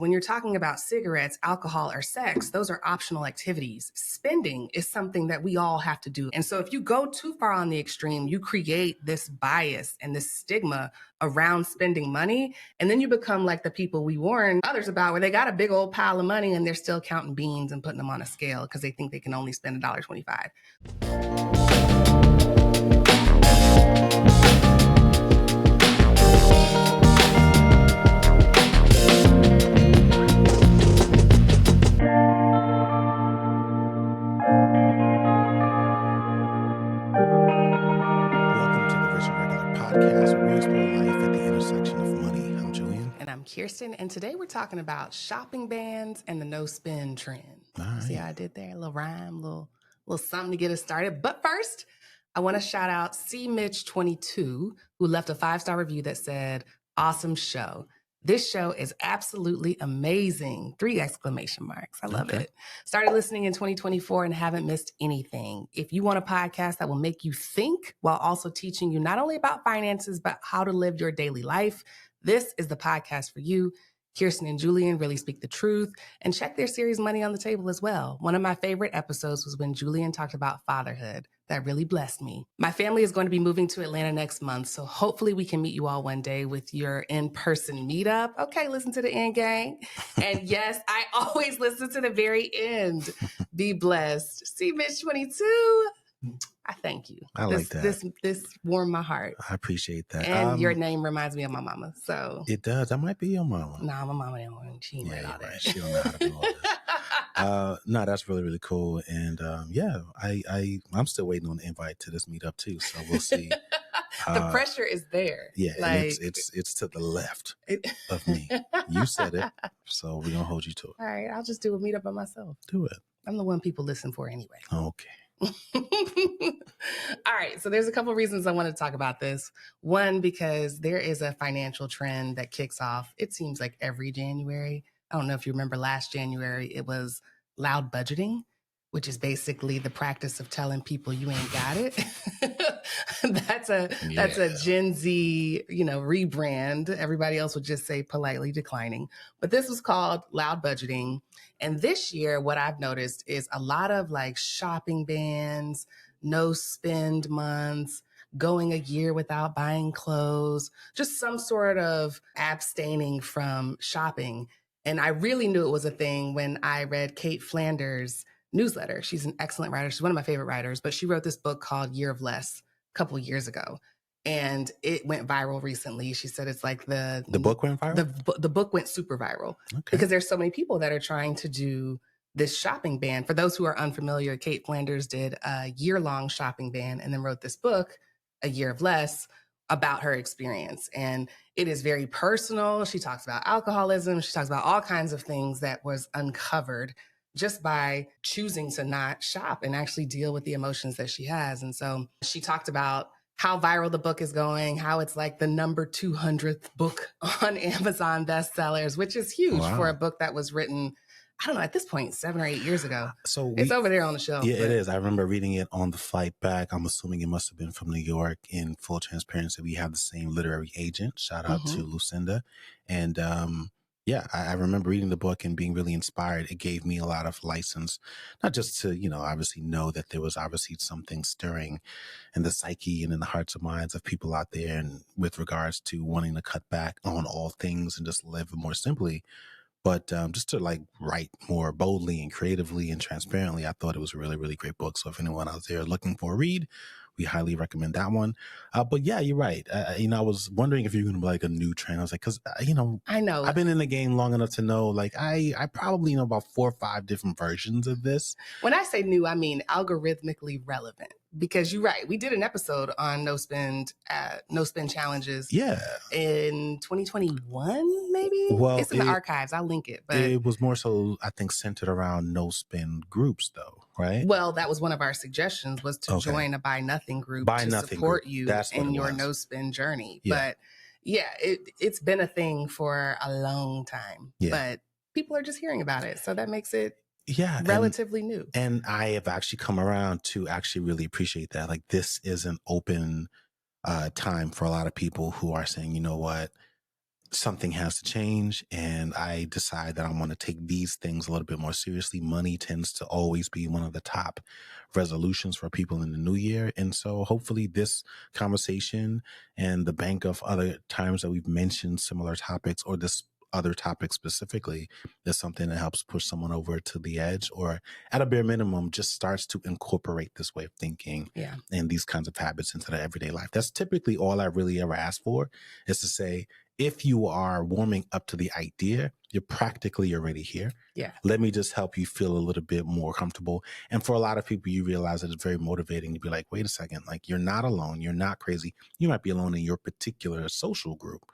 When you're talking about cigarettes, alcohol, or sex, those are optional activities. Spending is something that we all have to do. And so if you go too far on the extreme, you create this bias and this stigma around spending money. And then you become like the people we warn others about, where they got a big old pile of money and they're still counting beans and putting them on a scale because they think they can only spend $1.25. Kirsten, and today we're talking about shopping bans and the no spend trend. Right. See how I did there? A little rhyme, little something to get us started. But first, I want to shout out C Mitch 22, who left a 5-star review that said, "Awesome show. This show is absolutely amazing." 3 exclamation marks. I love it. Started listening in 2024 and haven't missed anything. If you want a podcast that will make you think while also teaching you not only about finances, but how to live your daily life, this is the podcast for you. Kirsten and Julian really speak the truth, and check their series Money on the Table as well. One of my favorite episodes was when Julian talked about fatherhood. That really blessed me. My family is going to be moving to Atlanta next month, so hopefully we can meet you all one day with your in-person meetup. Okay, listen to the end, gang. And yes, I always listen to the very end. Be blessed. See Mitch 22. I thank you. I like that. This warmed my heart. I appreciate that. And your name reminds me of my mama. So it does. That might be your mama. Nah, my mama don't. She ain't all that. Right. She don't know how to do all this. No, that's really, really cool. And I'm still waiting on the invite to this meetup too. So we'll see. The pressure is there. Yeah, like, and it's to the left of me. You said it, so we're gonna hold you to it. All right, I'll just do a meetup by myself. Do it. I'm the one people listen for anyway. Okay. All right. So there's a couple reasons I want to talk about this. One, because there is a financial trend that kicks off, it seems like every January. I don't know if you remember last January, it was loud budgeting, which is basically the practice of telling people you ain't got it. That's a Gen Z, rebrand. Everybody else would just say politely declining. But this was called loud budgeting. And this year, what I've noticed is a lot of like shopping bans, no spend months, going a year without buying clothes, just some sort of abstaining from shopping. And I really knew it was a thing when I read Kate Flanders' newsletter. She's an excellent writer. She's one of my favorite writers, but she wrote this book called Year of Less a couple of years ago. And it went viral recently. She said it's like the book went viral? The book went super viral because there's so many people that are trying to do this shopping ban. For those who are unfamiliar, Kate Flanders did a year-long shopping ban and then wrote this book, A Year of Less, about her experience. And it is very personal. She talks about alcoholism. She talks about all kinds of things that was uncovered just by choosing to not shop and actually deal with the emotions that she has. And so she talked about how viral the book is going, how it's like the number 200th book on Amazon bestsellers, which is huge for a book that was written, I don't know, at this point, 7 or 8 years ago. So it's over there on the shelf. Yeah, it is. I remember reading it on the flight back. I'm assuming it must have been from New York. In full transparency, we have the same literary agent. Shout out to Lucinda. And I remember reading the book and being really inspired. It gave me a lot of license, not just to, obviously know that there was obviously something stirring in the psyche and in the hearts and minds of people out there, and with regards to wanting to cut back on all things and just live more simply. But just to like write more boldly and creatively and transparently, I thought it was a really, really great book. So if anyone out there looking for a read, we highly recommend that one. But yeah, you're right. I was wondering if you're going to be like a new trend. I was like, because, I know I've been in the game long enough to know, like, I probably know about 4 or 5 different versions of this. When I say new, I mean algorithmically relevant. Because you're right. We did an episode on no spend challenges. Yeah. In 2021, maybe? Well, it's in the archives. I'll link it. But it was more so, I think, centered around no spend groups, though, right? Well, that was one of our suggestions, was to join a Buy Nothing group to support you in your no spend journey. Yeah. But yeah, it's been a thing for a long time. Yeah. But people are just hearing about it. So that makes it relatively new. And I have actually come around to actually really appreciate that. Like, this is an open time for a lot of people who are saying, you know what, something has to change, and I decide that I want to take these things a little bit more seriously. Money tends to always be one of the top resolutions for people in the new year. And so hopefully this conversation and the bank of other times that we've mentioned similar topics, or this other topic specifically, is something that helps push someone over to the edge, or at a bare minimum just starts to incorporate this way of thinking and these kinds of habits into their everyday life. That's typically all I really ever ask for, is to say, if you are warming up to the idea, you're practically already here. Yeah. Let me just help you feel a little bit more comfortable. And for a lot of people, you realize that it's very motivating to be like, wait a second, like, you're not alone. You're not crazy. You might be alone in your particular social group,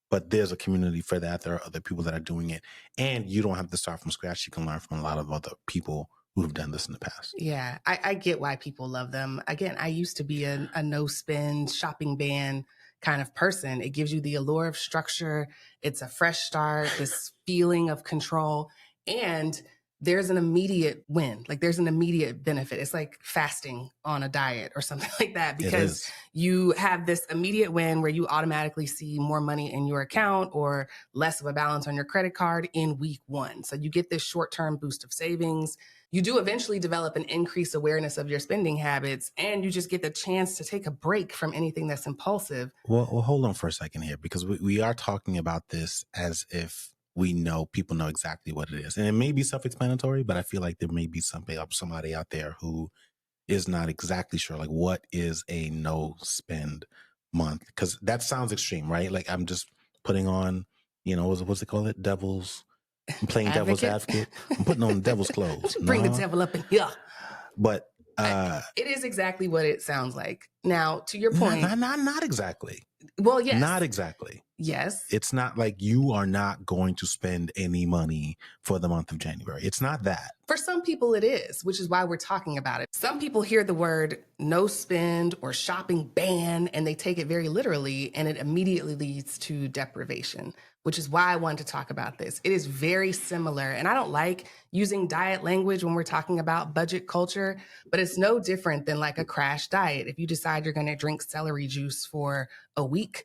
but there's a community for that. There are other people that are doing it, and you don't have to start from scratch. You can learn from a lot of other people who have done this in the past. Yeah, I get why people love them. Again, I used to be a no spend shopping ban kind of person. It gives you the allure of structure. It's a fresh start, this feeling of control, and there's an immediate win. Like, there's an immediate benefit. It's like fasting on a diet or something like that, because you have this immediate win where you automatically see more money in your account or less of a balance on your credit card in week one. So you get this short-term boost of savings. You do eventually develop an increased awareness of your spending habits, and you just get the chance to take a break from anything that's impulsive. Well, hold on for a second here, because we are talking about this as if we know, people know exactly what it is. And it may be self-explanatory, but I feel like there may be somebody out there who is not exactly sure, like, what is a no spend month? Because that sounds extreme, right? Like, I'm just putting on, what's it called? I'm playing devil's advocate. I'm putting on devil's clothes. Bring the devil up in here. But it is exactly what it sounds like. Now, to your point, not exactly. Well, yes, not exactly. Yes, it's not like you are not going to spend any money for the month of January. It's not that. For some people it is, which is why we're talking about it. Some people hear the word no spend or shopping ban and they take it very literally, and it immediately leads to deprivation, which is why I wanted to talk about this. It is very similar, and I don't like using diet language when we're talking about budget culture, but it's no different than like a crash diet. If you decide you're going to drink celery juice for a week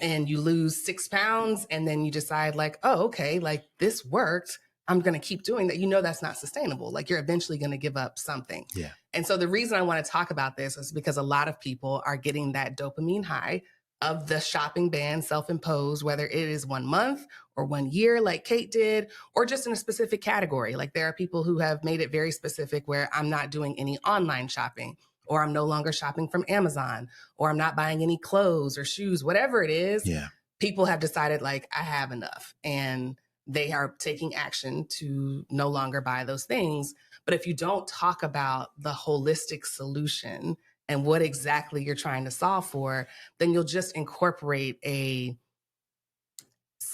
and you lose 6 pounds, and then you decide like, oh, okay, like this worked, I'm going to keep doing that. You know, that's not sustainable. Like, you're eventually going to give up something. Yeah. And so the reason I want to talk about this is because a lot of people are getting that dopamine high of the shopping ban, self-imposed, whether it is 1 month or 1 year, like Kate did, or just in a specific category. Like, there are people who have made it very specific where I'm not doing any online shopping, or I'm no longer shopping from Amazon, or I'm not buying any clothes or shoes, whatever it is. Yeah. People have decided like, I have enough, and they are taking action to no longer buy those things. But if you don't talk about the holistic solution and what exactly you're trying to solve for, then you'll just incorporate it's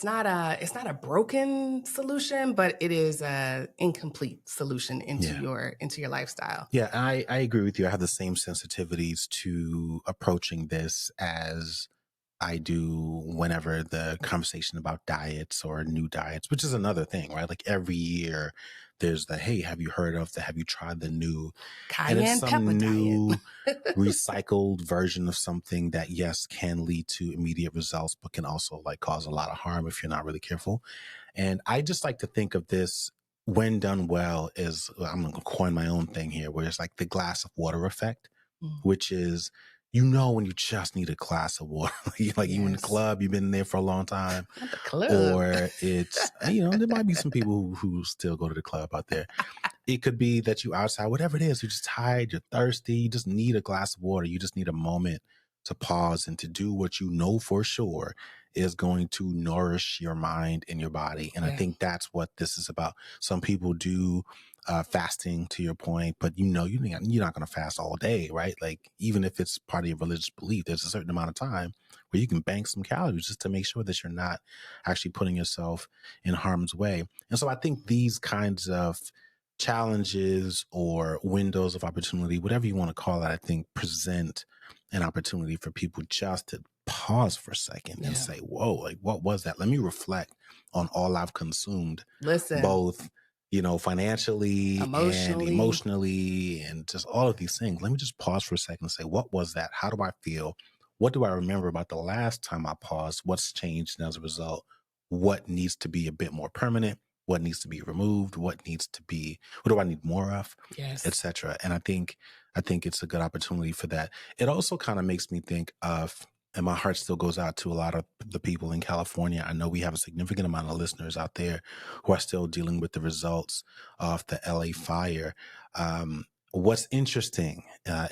not a broken solution, but it is a incomplete solution into your lifestyle. Yeah, I agree with you. I have the same sensitivities to approaching this as I do whenever the conversation about diets or new diets, which is another thing, right? Like, every year there's hey, have you tried the new cayenne pepper new recycled version of something that, yes, can lead to immediate results, but can also like cause a lot of harm if you're not really careful. And I just like to think of this, when done well, is, I'm going to coin my own thing here, where it's like the glass of water effect, which is, when you just need a glass of water, like you in the club, you've been there for a long time, Not the club. or it's, there might be some people who still go to the club out there. It could be that you outside, whatever it is, you're just tired, you're thirsty, you just need a glass of water. You just need a moment to pause and to do what you know for sure is going to nourish your mind and your body. And I think that's what this is about. Some people do fasting, to your point, but you're not going to fast all day, right? Like, even if it's part of your religious belief, there's a certain amount of time where you can bank some calories just to make sure that you're not actually putting yourself in harm's way. And so I think these kinds of challenges or windows of opportunity, whatever you want to call it, I think present an opportunity for people just to pause for a second and say, whoa, like, what was that? Let me reflect on all I've consumed. Listen, both, financially and emotionally and just all of these things. Let me just pause for a second and say, what was that? How do I feel? What do I remember about the last time I paused? What's changed as a result? what needs to be a bit more permanent, what needs to be removed, what do I need more of, Yes. etc. And I think it's a good opportunity for that. It also kind of makes me think of, and my heart still goes out to a lot of the people in California. I know we have a significant amount of listeners out there who are still dealing with the results of the LA fire. What's interesting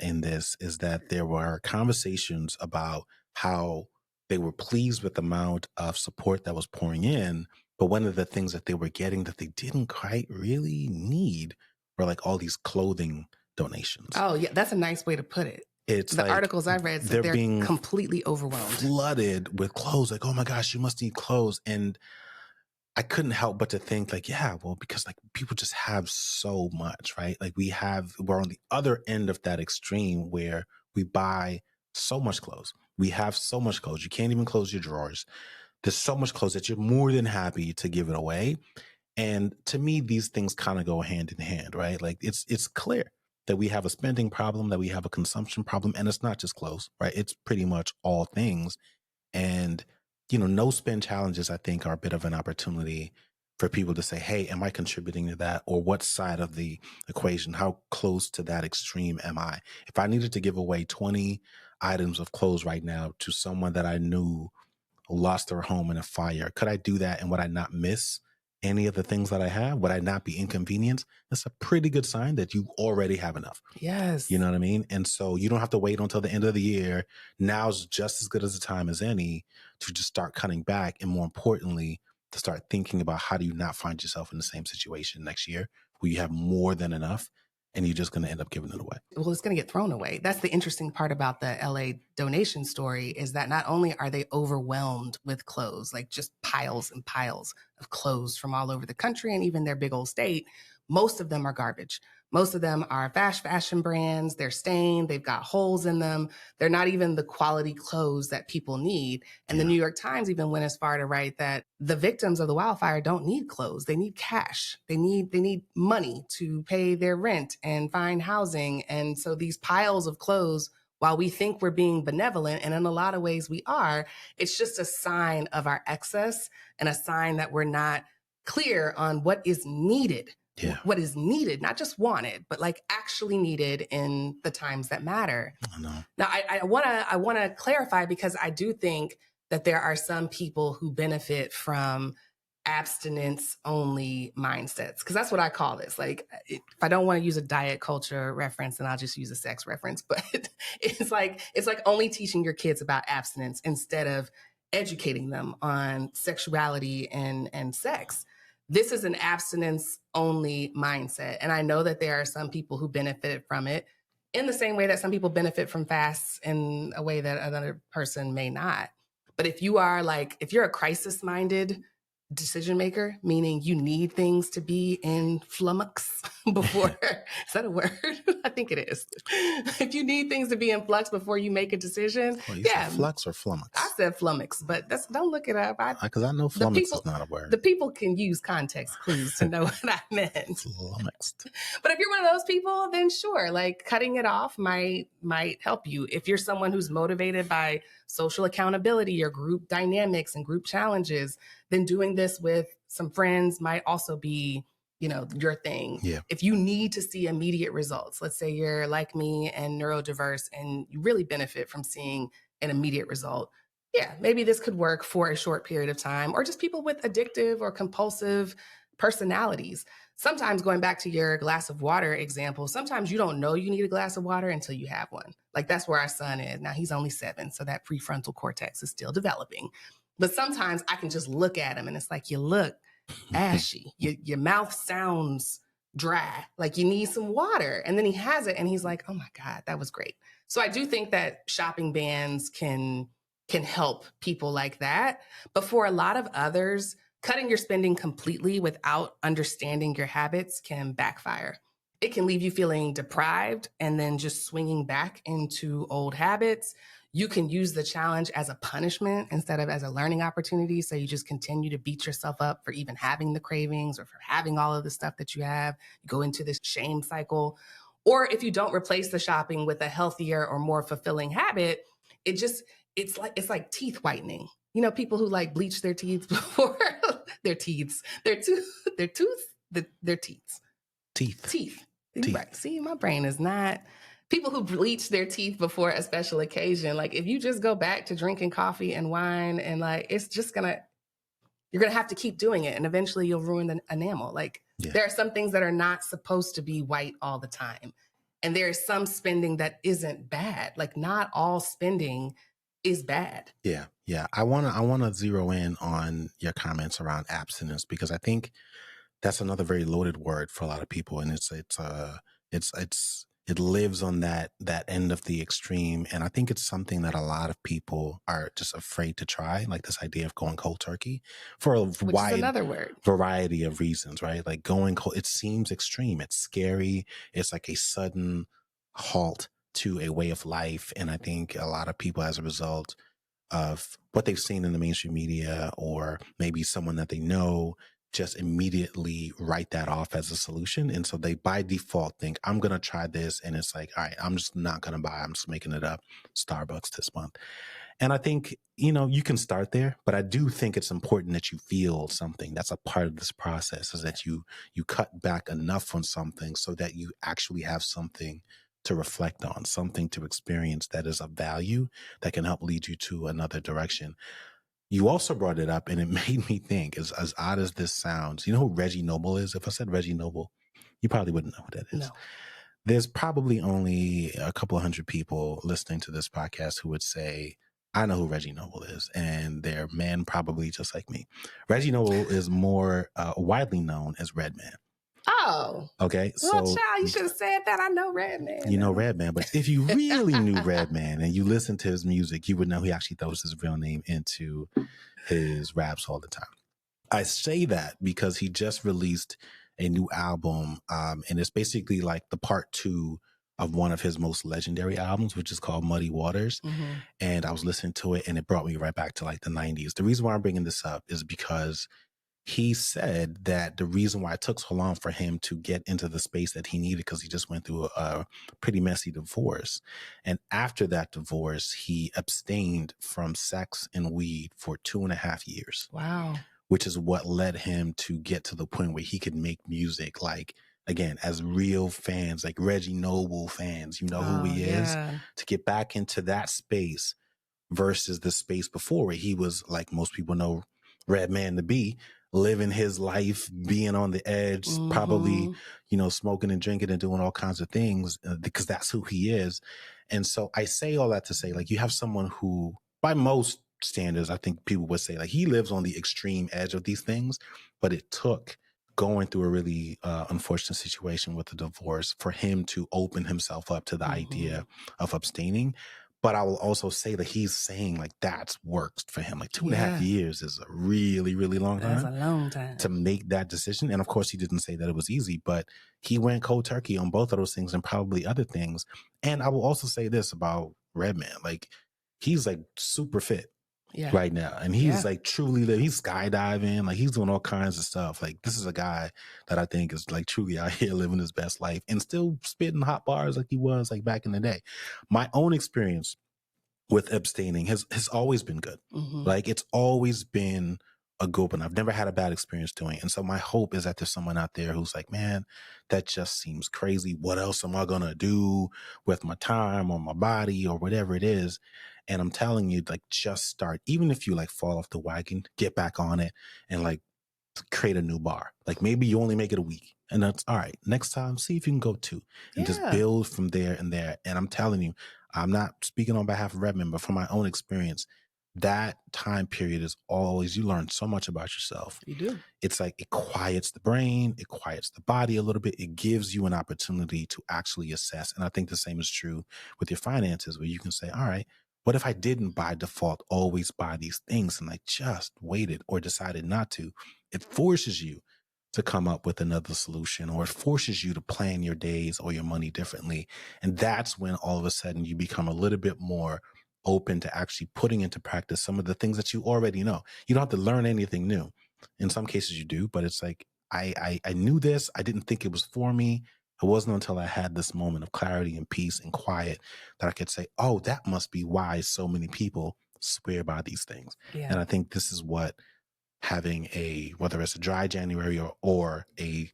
in this is that there were conversations about how they were pleased with the amount of support that was pouring in, but one of the things that they were getting that they didn't quite really need were like all these clothing donations. Oh, yeah, that's a nice way to put it. It's the like articles I've read said they're being completely overwhelmed, flooded with clothes. Like, oh my gosh, you must need clothes. And I couldn't help but to think like, yeah, well, because like people just have so much, right? Like we're on the other end of that extreme where we buy so much clothes. We have so much clothes. You can't even close your drawers. There's so much clothes that you're more than happy to give it away. And to me, these things kind of go hand in hand, right? Like it's clear that we have a spending problem, that we have a consumption problem, and it's not just clothes, right? It's pretty much all things. And, no spend challenges, I think, are a bit of an opportunity for people to say, hey, am I contributing to that? Or what side of the equation? How close to that extreme am I? If I needed to give away 20 items of clothes right now to someone that I knew lost their home in a fire, could I do that? And would I not miss any of the things that I have? Would I not be inconvenienced? That's a pretty good sign that you already have enough. Yes. You know what I mean? And so you don't have to wait until the end of the year. Now's just as good as a time as any to just start cutting back. And more importantly, to start thinking about how do you not find yourself in the same situation next year where you have more than enough and you're just going to end up giving it away. Well, it's going to get thrown away. That's the interesting part about the LA donation story, is that not only are they overwhelmed with clothes, like just piles and piles of clothes from all over the country and even their big old state, most of them are garbage. Most of them are fast fashion brands. They're stained. They've got holes in them. They're not even the quality clothes that people need. And the New York Times even went as far to write that the victims of the wildfire don't need clothes. They need cash. They need money to pay their rent and find housing. And so these piles of clothes, while we think we're being benevolent, and in a lot of ways we are, it's just a sign of our excess and a sign that we're not clear on what is needed. Yeah. What is needed, not just wanted, but like actually needed in the times that matter. I know. Now, I want to clarify, because I do think that there are some people who benefit from abstinence-only mindsets, because that's what I call this. Like, if I don't want to use a diet culture reference, then I'll just use a sex reference. But it's like only teaching your kids about abstinence instead of educating them on sexuality and sex. This is an abstinence-only mindset. And I know that there are some people who benefit from it in the same way that some people benefit from fasts in a way that another person may not. But if you're a crisis-minded decision maker, meaning you need things to be in flummox before, is that a word? I think it is. If you need things to be in flux before you make a decision. Well, you said flux or flummox? I said flummox, but don't look it up. Because I know flummox is not a word. The people can use context clues to know what I meant. Flummoxed. But if you're one of those people, then sure, like cutting it off might help you. If you're someone who's motivated by social accountability or group dynamics and group challenges, then doing this with some friends might also be, your thing. Yeah. If you need to see immediate results, let's say you're like me and neurodiverse and you really benefit from seeing an immediate result, yeah, maybe this could work for a short period of time. Or just people with addictive or compulsive personalities. Sometimes, going back to your glass of water example, sometimes you don't know you need a glass of water until you have one. Like, that's where our son is. Now he's only 7, so that prefrontal cortex is still developing. But sometimes I can just look at him and it's like, you look ashy. Your mouth sounds dry. Like you need some water. And then he has it and he's like, oh my God, that was great. So I do think that shopping bans can help people like that. But for a lot of others, cutting your spending completely without understanding your habits can backfire. It can leave you feeling deprived and then just swinging back into old habits. You can use the challenge as a punishment instead of as a learning opportunity. So you just continue to beat yourself up for even having the cravings or for having all of the stuff that you have. You go into this shame cycle. Or if you don't replace the shopping with a healthier or more fulfilling habit, it's like teeth whitening. people who like bleach their teeth before their teeth. Teeth. Right. See, my brain is not. People who bleach their teeth before a special occasion. Like, if you just go back to drinking coffee and wine, and like, it's just you're gonna have to keep doing it, and eventually you'll ruin the enamel. Like, there are some things that are not supposed to be white all the time, and there is some spending that isn't bad. Like, not all spending is bad. Yeah. I wanna zero in on your comments around abstinence, because I think that's another very loaded word for a lot of people, and it lives on that end of the extreme, and I think it's something that a lot of people are just afraid to try, like this idea of going cold turkey for a wide variety of reasons, right? Like going cold, it seems extreme, it's scary, it's like a sudden halt to a way of life, and I think a lot of people, as a result of what they've seen in the mainstream media, or maybe someone that they know, just immediately write that off as a solution. And so they by default think, I'm going to try this. And it's like, all right, I'm just not going to buy, I'm just making it up, Starbucks this month. And I think, you can start there, but I do think it's important that you feel something. That's a part of this process, is that you cut back enough on something so that you actually have something to reflect on, something to experience that is of value, that can help lead you to another direction. You also brought it up, and it made me think, as odd as this sounds, you know who Reggie Noble is? If I said Reggie Noble, you probably wouldn't know who that is. No. There's probably only a couple of hundred people listening to this podcast who would say, I know who Reggie Noble is, and they're men probably just like me. Reggie Noble is more widely known as Redman. Oh. Okay. Well, child, you should have said that. I know Redman. You know Redman, but if you really knew Redman and you listened to his music, you would know he actually throws his real name into his raps all the time. I say that because he just released a new album, and it's basically like the part 2 of one of his most legendary albums, which is called Muddy Waters. Mm-hmm. And I was listening to it, and it brought me right back to like the 90s. The reason why I'm bringing this up is because he said that the reason why it took so long for him to get into the space that he needed, because he just went through a pretty messy divorce. And after that divorce, he abstained from sex and weed for 2.5 years. Wow. Which is what led him to get to the point where he could make music, like, again, as real fans, like Reggie Noble fans, who he is, to get back into that space versus the space before, where he was, like most people know Redman to be, living his life, being on the edge, probably, smoking and drinking and doing all kinds of things, because that's who he is. And so I say all that to say, like, you have someone who, by most standards, I think people would say, like, he lives on the extreme edge of these things, but it took going through a really unfortunate situation with the divorce for him to open himself up to the idea of abstaining. But I will also say that he's saying, like, that's worked for him. Like 2.5 years is a really, really long time. That's a long time to make that decision. And of course, he didn't say that it was easy, but he went cold turkey on both of those things and probably other things. And I will also say this about Redman. Like, he's like super fit right now. And he's like truly, he's skydiving, like he's doing all kinds of stuff. Like, this is a guy that I think is like truly out here living his best life and still spitting hot bars like he was like back in the day. My own experience with abstaining has always been good. Like, it's always been a good one. I've never had a bad experience doing it. And so my hope is that there's someone out there who's like, man, that just seems crazy. What else am I going to do with my time or my body or whatever it is? And I'm telling you, like, just start. Even if you like fall off the wagon, get back on it and like create a new bar. Like, maybe you only make it a week, and that's all right. Next time, see if you can go 2 and just build from there and there. And I'm telling you, I'm not speaking on behalf of Redmond, but from my own experience, that time period is always, you learn so much about yourself. You do. It's like, it quiets the brain, it quiets the body a little bit. It gives you an opportunity to actually assess. And I think the same is true with your finances, where you can say, all right, what if I didn't by default always buy these things and I just waited or decided not to? It forces you to come up with another solution, or it forces you to plan your days or your money differently. And that's when all of a sudden you become a little bit more open to actually putting into practice some of the things that you already know. You don't have to learn anything new. In some cases you do, but it's like, I knew this. I didn't think it was for me. It wasn't until I had this moment of clarity and peace and quiet that I could say, oh, that must be why so many people swear by these things. Yeah. And I think this is what having whether it's a dry January or a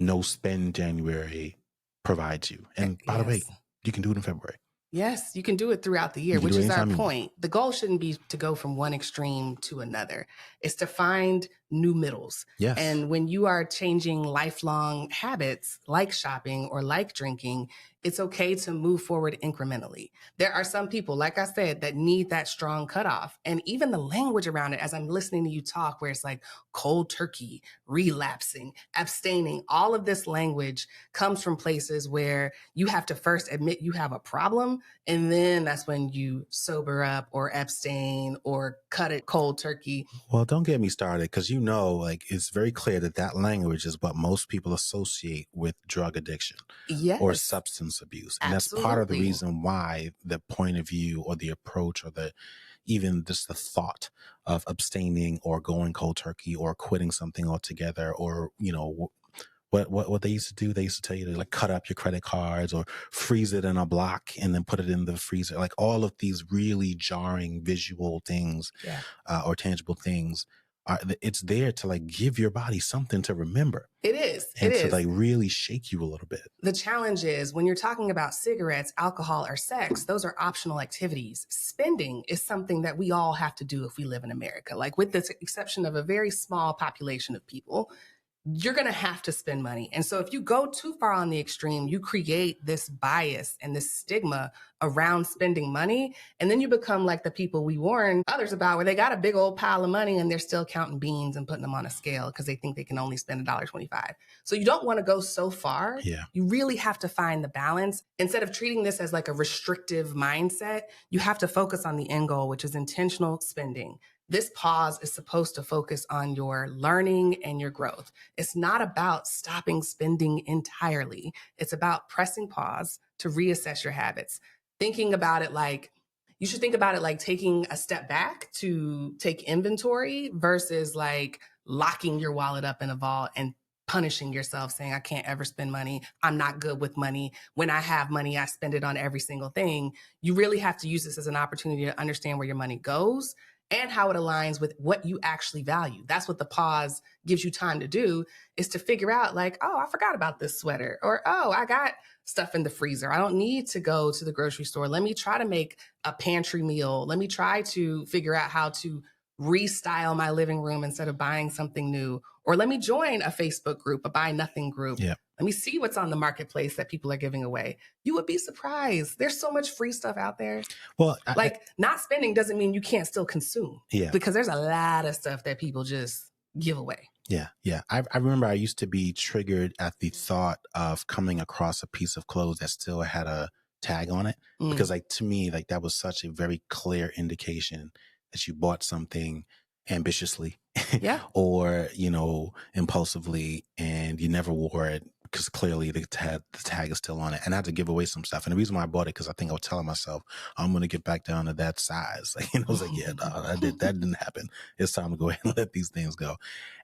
no spend January provides you. And by the way, Yes. you can do it in February. Yes, you can do it throughout the year, You can which do it is our anytime you want. point. The goal shouldn't be to go from one extreme to another. It's to find new middles. Yes. And when you are changing lifelong habits like shopping or like drinking, it's okay to move forward incrementally. There are some people, like I said, that need that strong cutoff. And even the language around it, as I'm listening to you talk, where it's like cold turkey, relapsing, abstaining, all of this language comes from places where you have to first admit you have a problem. And then that's when you sober up or abstain or cut it cold turkey. Well, don't get me started, because like it's very clear that language is what most people associate with drug addiction or Yes, substance abuse. And that's part of the absolutely. reason why the point of view or the approach or even just the thought of abstaining or going cold turkey or quitting something altogether, or, what they used to do, they used to tell you to like cut up your credit cards or freeze it in a block and then put it in the freezer. Like all of these really jarring visual things or tangible things, it's there to like give your body something to remember. It is. And to like really shake you a little bit. The challenge is when you're talking about cigarettes, alcohol, or sex, those are optional activities. Spending is something that we all have to do if we live in America. Like with the exception of a very small population of people, you're going to have to spend money. And so if you go too far on the extreme, you create this bias and this stigma around spending money. And then you become like the people we warn others about, where they got a big old pile of money and they're still counting beans and putting them on a scale because they think they can only spend $1.25. So you don't want to go so far. Yeah. You really have to find the balance. Instead of treating this as like a restrictive mindset, you have to focus on the end goal, which is intentional spending. This pause is supposed to focus on your learning and your growth. It's not about stopping spending entirely. It's about pressing pause to reassess your habits. Thinking about it like, you should think about it like taking a step back to take inventory versus like locking your wallet up in a vault and punishing yourself, saying, I can't ever spend money. I'm not good with money. When I have money, I spend it on every single thing. You really have to use this as an opportunity to understand where your money goes and how it aligns with what you actually value. That's what the pause gives you time to do, is to figure out like, oh, I forgot about this sweater, or, oh, I got stuff in the freezer. I don't need to go to the grocery store. Let me try to make a pantry meal. Let me try to figure out how to restyle my living room instead of buying something new. Or let me join a Facebook group, a buy nothing group. Yeah. Let me see what's on the marketplace that people are giving away. You would be surprised. There's so much free stuff out there. Well, not spending doesn't mean you can't still consume. Yeah. Because there's a lot of stuff that people just give away. Yeah. Yeah. I remember I used to be triggered at the thought of coming across a piece of clothes that still had a tag on it. Because like, to me, like that was such a very clear indication that you bought something ambitiously or, impulsively, and you never wore it because clearly the tag is still on it. And I had to give away some stuff. And the reason why I bought it, because I think I was telling myself, I'm going to get back down to that size. Like, I was like, yeah, no, that didn't happen. It's time to go ahead and let these things go.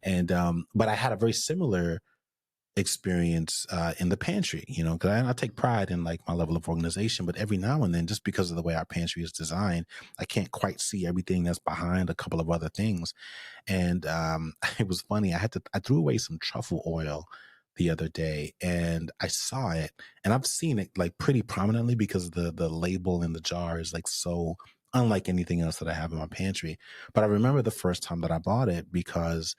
And, but I had a very similar experience in the pantry, because I take pride in like my level of organization, but every now and then, just because of the way our pantry is designed, I can't quite see everything that's behind a couple of other things. And it was funny. I threw away some truffle oil the other day, and I saw it, and I've seen it like pretty prominently because the label in the jar is like so unlike anything else that I have in my pantry. But I remember the first time that I bought it because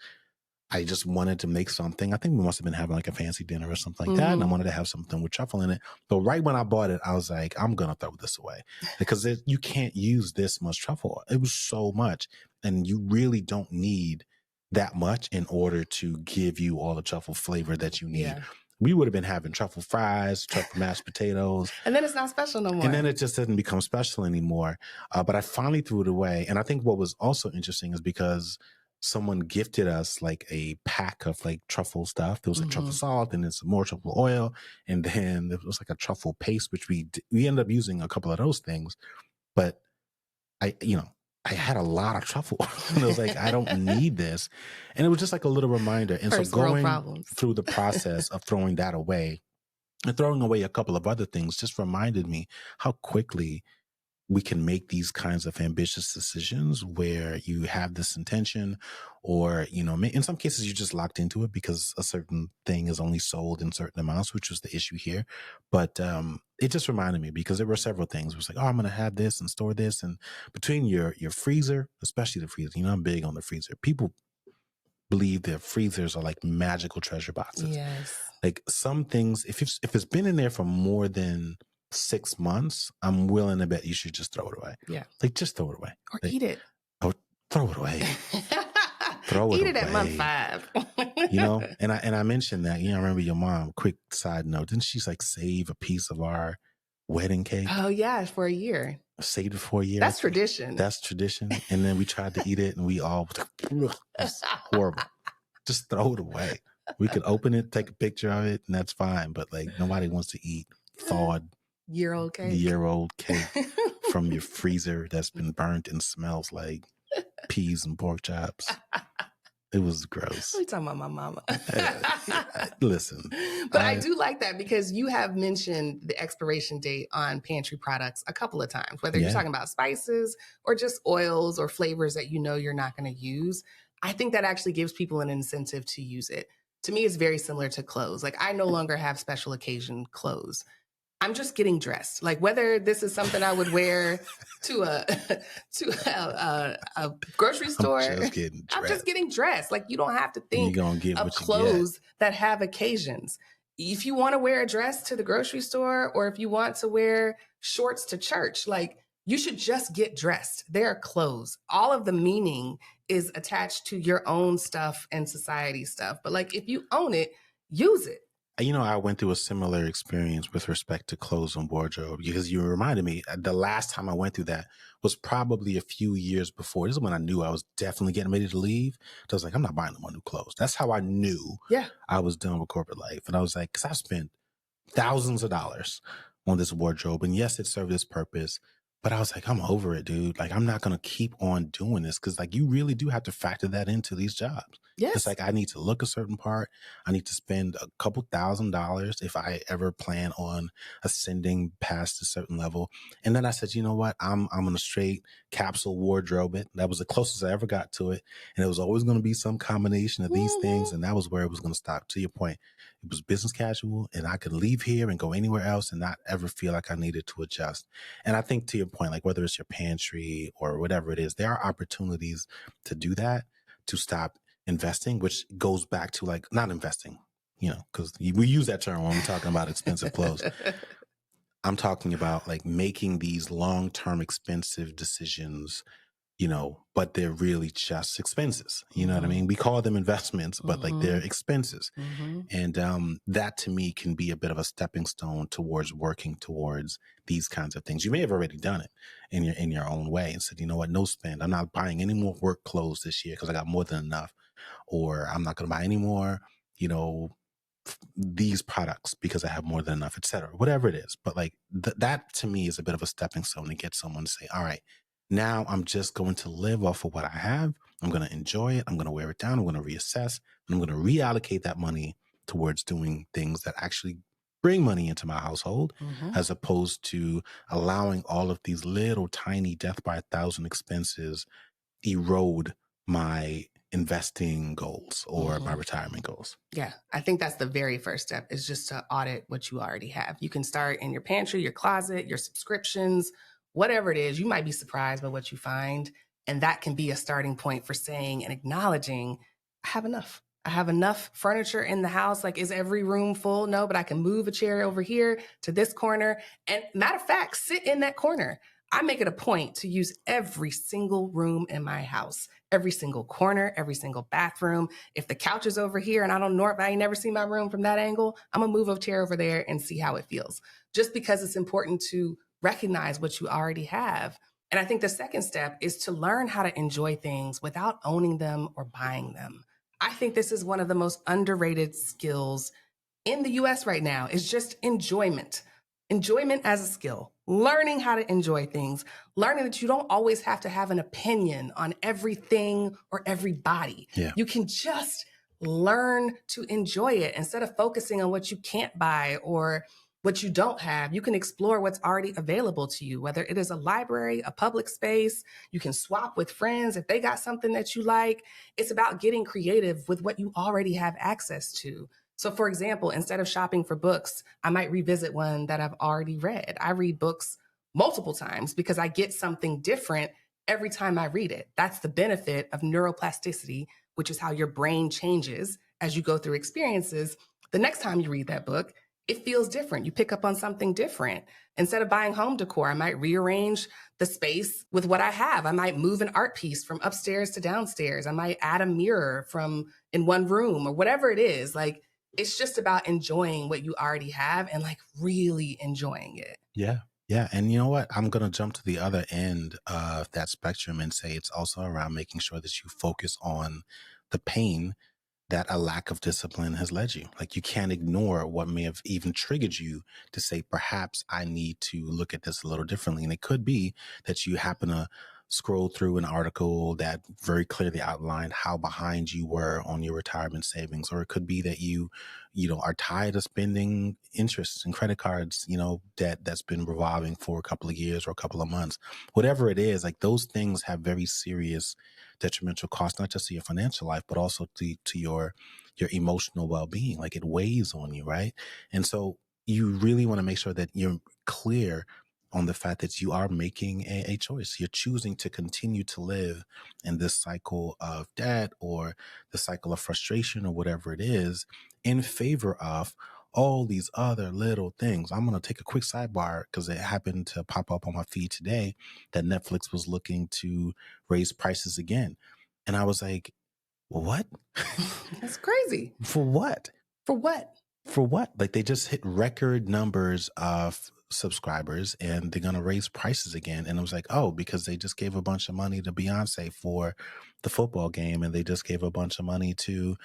I just wanted to make something. I think we must have been having like a fancy dinner or something like that. And I wanted to have something with truffle in it. But right when I bought it, I was like, I'm going to throw this away because you can't use this much truffle. It was so much. And you really don't need that much in order to give you all the truffle flavor that you need. Yeah. We would have been having truffle fries, truffle mashed potatoes. And then it's not special no more. And then it just didn't become special anymore. But I finally threw it away. And I think what was also interesting is because someone gifted us like a pack of like truffle stuff. There was like truffle salt, and then some more truffle oil. And then there was like a truffle paste, which we ended up using a couple of those things. But I had a lot of truffle. And I was like, I don't need this. And it was just like a little reminder. And First so going through the process of throwing that away and throwing away a couple of other things just reminded me how quickly we can make these kinds of ambitious decisions where you have this intention, or, in some cases you're just locked into it because a certain thing is only sold in certain amounts, which was the issue here. But it just reminded me, because there were several things. It was like, oh, I'm going to have this and store this. And between your freezer, especially the freezer, I'm big on the freezer. People believe their freezers are like magical treasure boxes. Yes. Like some things, if it's been in there for more than 6 months, I'm willing to bet you should just throw it away. Yeah. Like, just throw it away. Or like, eat it. Oh, throw it away. Throw it Eat away. it at month 5. And I mentioned that, I remember your mom, quick side note, didn't she like save a piece of our wedding cake? Oh yeah, for a year. Saved it for a year. That's tradition. That's tradition. And then we tried to eat it and we all, it's horrible. Just throw it away. We could open it, take a picture of it, and that's fine. But like, nobody wants to eat thawed year-old cake from your freezer that's been burnt and smells like peas and pork chops. It was gross. What are you talking about, my mama? Listen. But I do like that, because you have mentioned the expiration date on pantry products a couple of times, whether you're talking about spices or just oils or flavors that you're not going to use. I think that actually gives people an incentive to use it. To me, it's very similar to clothes. Like, I no longer have special occasion clothes. I'm just getting dressed. Like, whether this is something I would wear to a grocery store, I'm just getting dressed. Like, you don't have to think of clothes that have occasions. If you want to wear a dress to the grocery store, or if you want to wear shorts to church, like, you should just get dressed. They are clothes. All of the meaning is attached to your own stuff and society stuff. But like, if you own it, use it. I went through a similar experience with respect to clothes and wardrobe, because you reminded me, the last time I went through that was probably a few years before. This is when I knew I was definitely getting ready to leave. So I was like, I'm not buying no more new clothes. That's how I knew I was done with corporate life. And I was like, because I've spent thousands of dollars on this wardrobe. And yes, it served its purpose. But I was like, I'm over it, dude. Like, I'm not going to keep on doing this, because like, you really do have to factor that into these jobs. Yes. It's like, I need to look a certain part. I need to spend a couple $1,000s if I ever plan on ascending past a certain level. And then I said, you know what? I'm going to straight capsule wardrobe it. That was the closest I ever got to it. And it was always going to be some combination of these things. And that was where it was going to stop. To your point, it was business casual, and I could leave here and go anywhere else and not ever feel like I needed to adjust. And I think, to your point, like, whether it's your pantry or whatever it is, there are opportunities to do that, to stop investing, which goes back to like not investing, because we use that term when we're talking about expensive clothes. I'm talking about like making these long-term expensive decisions, but they're really just expenses. You know what I mean? We call them investments, but like, they're expenses. And that to me can be a bit of a stepping stone towards working towards these kinds of things. You may have already done it in your own way and said, you know what, no spend. I'm not buying any more work clothes this year because I got more than enough. Or I'm not going to buy any more, these products because I have more than enough, et cetera, whatever it is. But like that to me is a bit of a stepping stone to get someone to say, all right, now I'm just going to live off of what I have. I'm going to enjoy it. I'm going to wear it down. I'm going to reassess, and I'm going to reallocate that money towards doing things that actually bring money into my household, as opposed to allowing all of these little tiny death by 1,000 expenses erode my investing goals or my retirement goals. Yeah, I think that's the very first step, is just to audit what you already have. You can start in your pantry, your closet, your subscriptions, whatever it is. You might be surprised by what you find. And that can be a starting point for saying and acknowledging, I have enough. I have enough furniture in the house. Like, is every room full? No, but I can move a chair over here to this corner. And matter of fact, sit in that corner. I make it a point to use every single room in my house, every single corner, every single bathroom. If the couch is over here and I don't know if I ain't never seen my room from that angle, I'm gonna move a chair over there and see how it feels. Just because it's important to recognize what you already have. And I think the second step is to learn how to enjoy things without owning them or buying them. I think this is one of the most underrated skills in the US right now, is just enjoyment. Enjoyment as a skill, learning how to enjoy things, learning that you don't always have to have an opinion on everything or everybody. Yeah. You can just learn to enjoy it instead of focusing on what you can't buy or what you don't have, you can explore what's already available to you, whether it is a library, a public space. You can swap with friends if they got something that you like. It's about getting creative with what you already have access to. So, for example, instead of shopping for books, I might revisit one that I've already read. I read books multiple times because I get something different every time I read it. That's the benefit of neuroplasticity, which is how your brain changes as you go through experiences. The next time you read that book, it feels different. You pick up on something different. Instead of buying home decor, I might rearrange the space with what I have. I might move an art piece from upstairs to downstairs. I might add a mirror from in one room or whatever it is. Like, it's just about enjoying what you already have and like really enjoying it. Yeah. Yeah. And you know what? I'm going to jump to the other end of that spectrum and say it's also around making sure that you focus on the pain that a lack of discipline has led you. Like, you can't ignore what may have even triggered you to say, perhaps I need to look at this a little differently. And it could be that you happen to scroll through an article that very clearly outlined how behind you were on your retirement savings. Or it could be that you are tired of spending interest and credit cards, debt that's been revolving for a couple of years or a couple of months. Whatever it is, like, those things have very serious detrimental costs, not just to your financial life, but also to your emotional well-being. Like, it weighs on you, right? And so you really want to make sure that you're clear on the fact that you are making a choice. You're choosing to continue to live in this cycle of debt or the cycle of frustration or whatever it is, in favor of all these other little things. I'm going to take a quick sidebar because it happened to pop up on my feed today that Netflix was looking to raise prices again. And I was like, what? That's crazy. For what? For what? For what? Like, they just hit record numbers of subscribers and they're going to raise prices again. And I was like, oh, because they just gave a bunch of money to Beyonce for the football game. And they just gave a bunch of money to,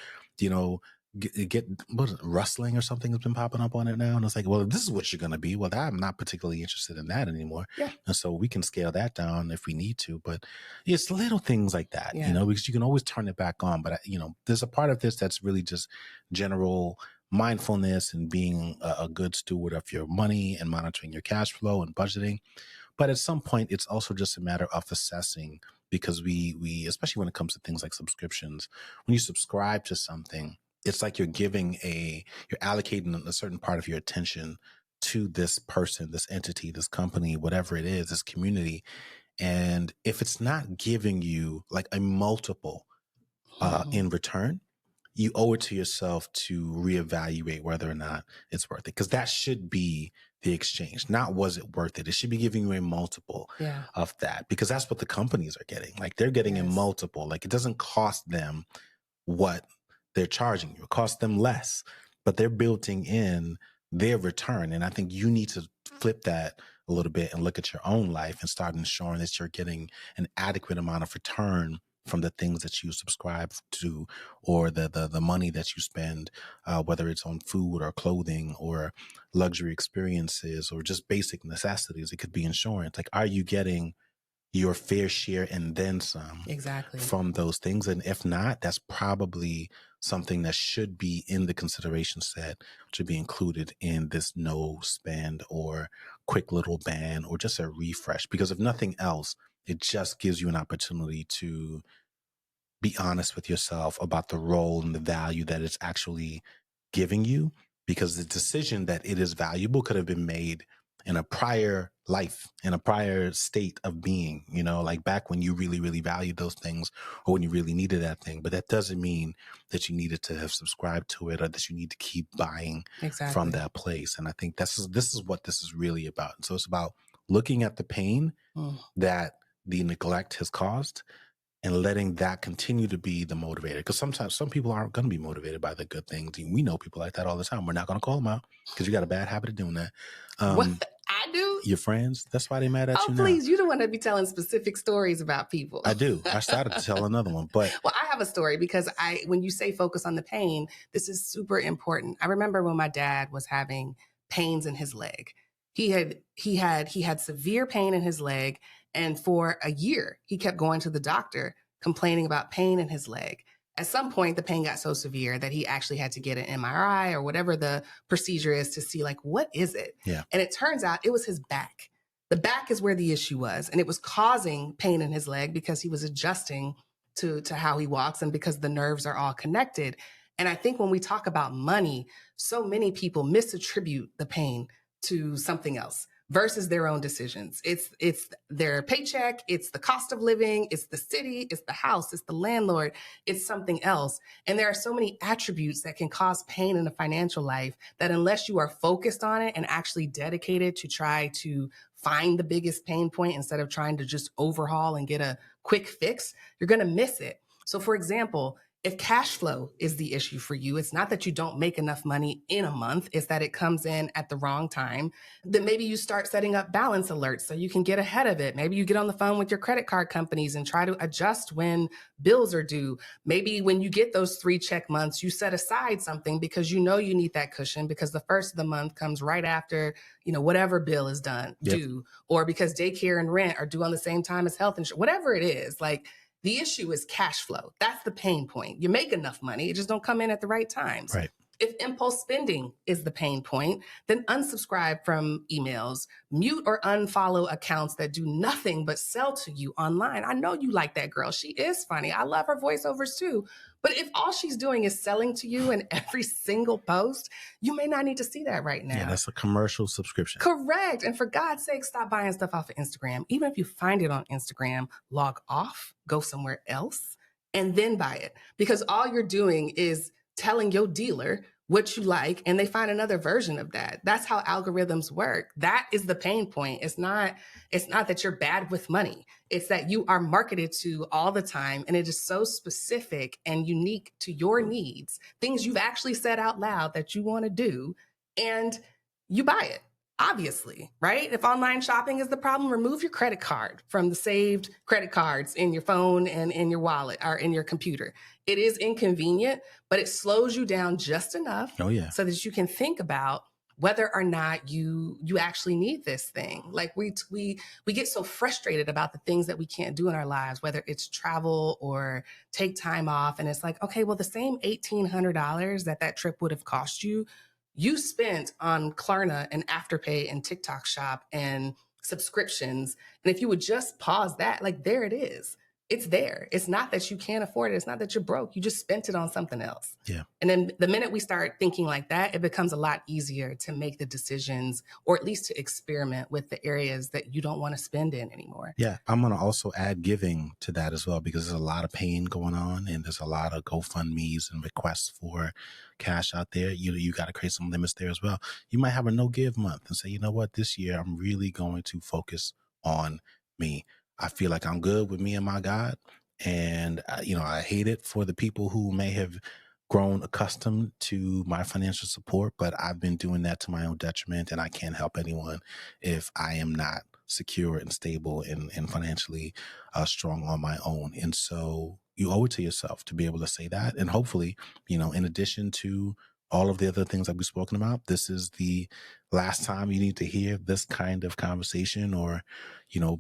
get what is it, rustling or something has been popping up on it now. And it's like, well, if this is what you're going to be, well, I'm not particularly interested in that anymore. Yeah. And so we can scale that down if we need to. But it's little things like that, Yeah. because you can always turn it back on. But, there's a part of this that's really just general mindfulness and being a good steward of your money and monitoring your cash flow and budgeting. But at some point, it's also just a matter of assessing, because we especially when it comes to things like subscriptions, when you subscribe to something, it's like you're allocating a certain part of your attention to this person, this entity, this company, whatever it is, this community. And if it's not giving you like a multiple in return, you owe it to yourself to reevaluate whether or not it's worth it. Because that should be the exchange. Not was it worth it? It should be giving you a multiple of that, because that's what the companies are getting. Like, they're getting a multiple. Like, it doesn't cost them what they're charging you. It costs them less, but they're building in their return. And I think you need to flip that a little bit and look at your own life and start ensuring that you're getting an adequate amount of return from the things that you subscribe to, or the money that you spend, whether it's on food or clothing or luxury experiences or just basic necessities. It could be insurance. Like, are you getting your fair share and then some from those things? And if not, that's probably something that should be in the consideration set, should be included in this no spend or quick little ban or just a refresh. Because if nothing else, it just gives you an opportunity to be honest with yourself about the role and the value that it's actually giving you, because the decision that it is valuable could have been made in a prior life, in a prior state of being, like back when you really, really valued those things or when you really needed that thing. But that doesn't mean that you needed to have subscribed to it or that you need to keep buying from that place. And I think this is what this is really about. And so it's about looking at the pain that the neglect has caused and letting that continue to be the motivator. Because sometimes some people aren't going to be motivated by the good things. We know people like that all the time. We're not going to call them out because you got a bad habit of doing that. What I do? Your friends, that's why they mad at you now. Oh, please, you don't want to be telling specific stories about people. I do. I started to tell another one, but... Well, I have a story because when you say focus on the pain, this is super important. I remember when my dad was having pains in his leg. He had severe pain in his leg. And for a year, he kept going to the doctor, complaining about pain in his leg. At some point, the pain got so severe that he actually had to get an MRI or whatever the procedure is to see, like, what is it? Yeah. And it turns out it was his back. The back is where the issue was. And it was causing pain in his leg because he was adjusting to how he walks and because the nerves are all connected. And I think when we talk about money, so many people misattribute the pain to something else versus their own decisions. It's their paycheck, it's the cost of living, it's the city, it's the house, it's the landlord, it's something else. And there are so many attributes that can cause pain in a financial life that unless you are focused on it and actually dedicated to try to find the biggest pain point instead of trying to just overhaul and get a quick fix, you're going to miss it. So for example, if cash flow is the issue for you, it's not that you don't make enough money in a month, it's that it comes in at the wrong time. Then maybe you start setting up balance alerts so you can get ahead of it. Maybe you get on the phone with your credit card companies and try to adjust when bills are due. Maybe when you get those 3 check months, you set aside something because you know you need that cushion because the first of the month comes right after, whatever bill is due, or because daycare and rent are due on the same time as health insurance, whatever it is. Like, the issue is cash flow. That's the pain point. You make enough money, it just don't come in at the right times. Right. If impulse spending is the pain point, then unsubscribe from emails, mute or unfollow accounts that do nothing but sell to you online. I know you like that girl. She is funny. I love her voiceovers too. But if all she's doing is selling to you in every single post, you may not need to see that right now. Yeah, that's a commercial subscription. Correct. And for God's sake, stop buying stuff off of Instagram. Even if you find it on Instagram, log off, go somewhere else, and then buy it. Because all you're doing is telling your dealer what you like, and they find another version of that. That's how algorithms work. That is the pain point. It's not that you're bad with money. It's that you are marketed to all the time, and it is so specific and unique to your needs, things you've actually said out loud that you want to do, and you buy it. Obviously, right? If online shopping is the problem, remove your credit card from the saved credit cards in your phone and in your wallet or in your computer. It is inconvenient, but it slows you down just enough so that you can think about whether or not you actually need this thing. Like we get so frustrated about the things that we can't do in our lives, whether it's travel or take time off. And it's like, okay, well, the same $1,800 that trip would have cost you, you spent on Klarna and Afterpay and TikTok Shop and subscriptions. And if you would just pause that, like, there it is. It's there. It's not that you can't afford it. It's not that you're broke. You just spent it on something else. Yeah. And then the minute we start thinking like that, it becomes a lot easier to make the decisions, or at least to experiment with the areas that you don't want to spend in anymore. Yeah. I'm going to also add giving to that as well, because there's a lot of pain going on and there's a lot of GoFundMes and requests for cash out there. You got to create some limits there as well. You might have a no give month and say, you know what, this year I'm really going to focus on me. I feel like I'm good with me and my God. And, I hate it for the people who may have grown accustomed to my financial support, but I've been doing that to my own detriment, and I can't help anyone if I am not secure and stable and financially strong on my own. And so you owe it to yourself to be able to say that. And hopefully, in addition to all of the other things that we've spoken about, this is the last time you need to hear this kind of conversation or,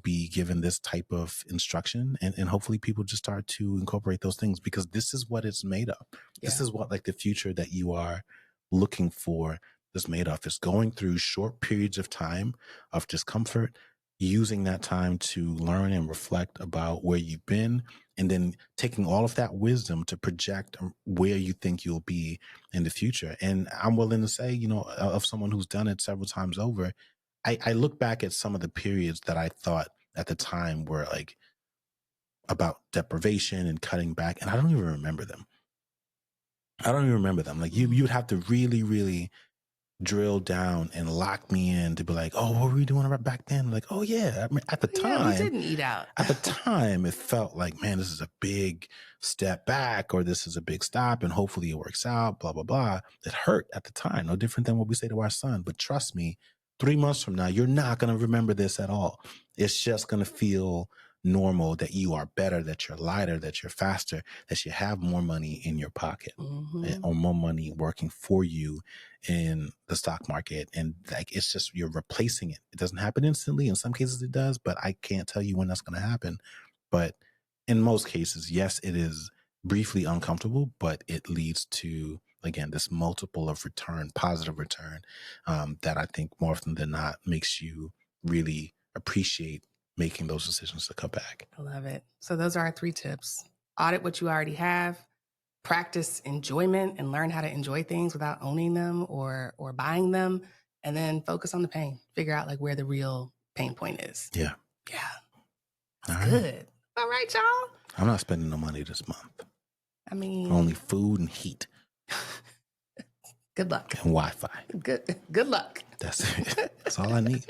be given this type of instruction. And hopefully people just start to incorporate those things, because this is what it's made of. Yeah. This is what, like, the future that you are looking for is made of. It's going through short periods of time of discomfort, using that time to learn and reflect about where you've been, and then taking all of that wisdom to project where you think you'll be in the future. And I'm willing to say, of someone who's done it several times over, I look back at some of the periods that I thought at the time were like about deprivation and cutting back, and I don't even remember them. Like you would have to really, really drill down and lock me in to be like, oh, what were we doing back then? Like, oh yeah. I mean, at the time, we didn't eat out. At the time, it felt like, man, this is a big step back, or this is a big stop, and hopefully it works out, blah, blah, blah. It hurt at the time. No different than what we say to our son. But trust me, 3 months from now, you're not going to remember this at all. It's just going to feel normal that you are better, that you're lighter, that you're faster, that you have more money in your pocket, or more money working for you in the stock market. And like, it's just, you're replacing it. It doesn't happen instantly. In some cases it does, but I can't tell you when that's going to happen. But in most cases, yes, it is briefly uncomfortable, but it leads to, again, this multiple of return, positive return, that I think more often than not makes you really appreciate making those decisions to come back. I love it. So those are our 3 tips. Audit what you already have, practice enjoyment and learn how to enjoy things without owning them or buying them, and then focus on the pain. Figure out like where the real pain point is. Yeah. Yeah. All That's right. good. All right, y'all. I'm not spending no money this month. I mean, Only food and heat good luck. and Wi-Fi. Good luck. That's it. That's all I need.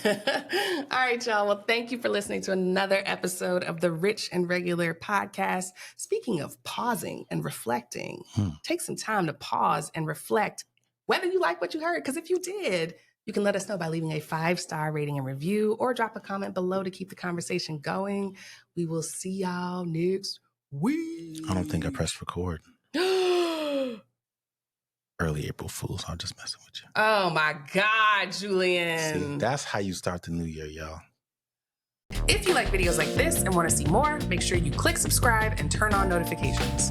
All right, y'all. Well, thank you for listening to another episode of the Rich and Regular podcast. Speaking of pausing and reflecting, take some time to pause and reflect whether you like what you heard. Because if you did, you can let us know by leaving a 5-star rating and review or drop a comment below to keep the conversation going. We will see y'all next week. I don't think I pressed record. Early April Fools. I'm just messing with you. Oh my God, Julian. See, that's how you start the new year, y'all. If you like videos like this and want to see more, make sure you click subscribe and turn on notifications.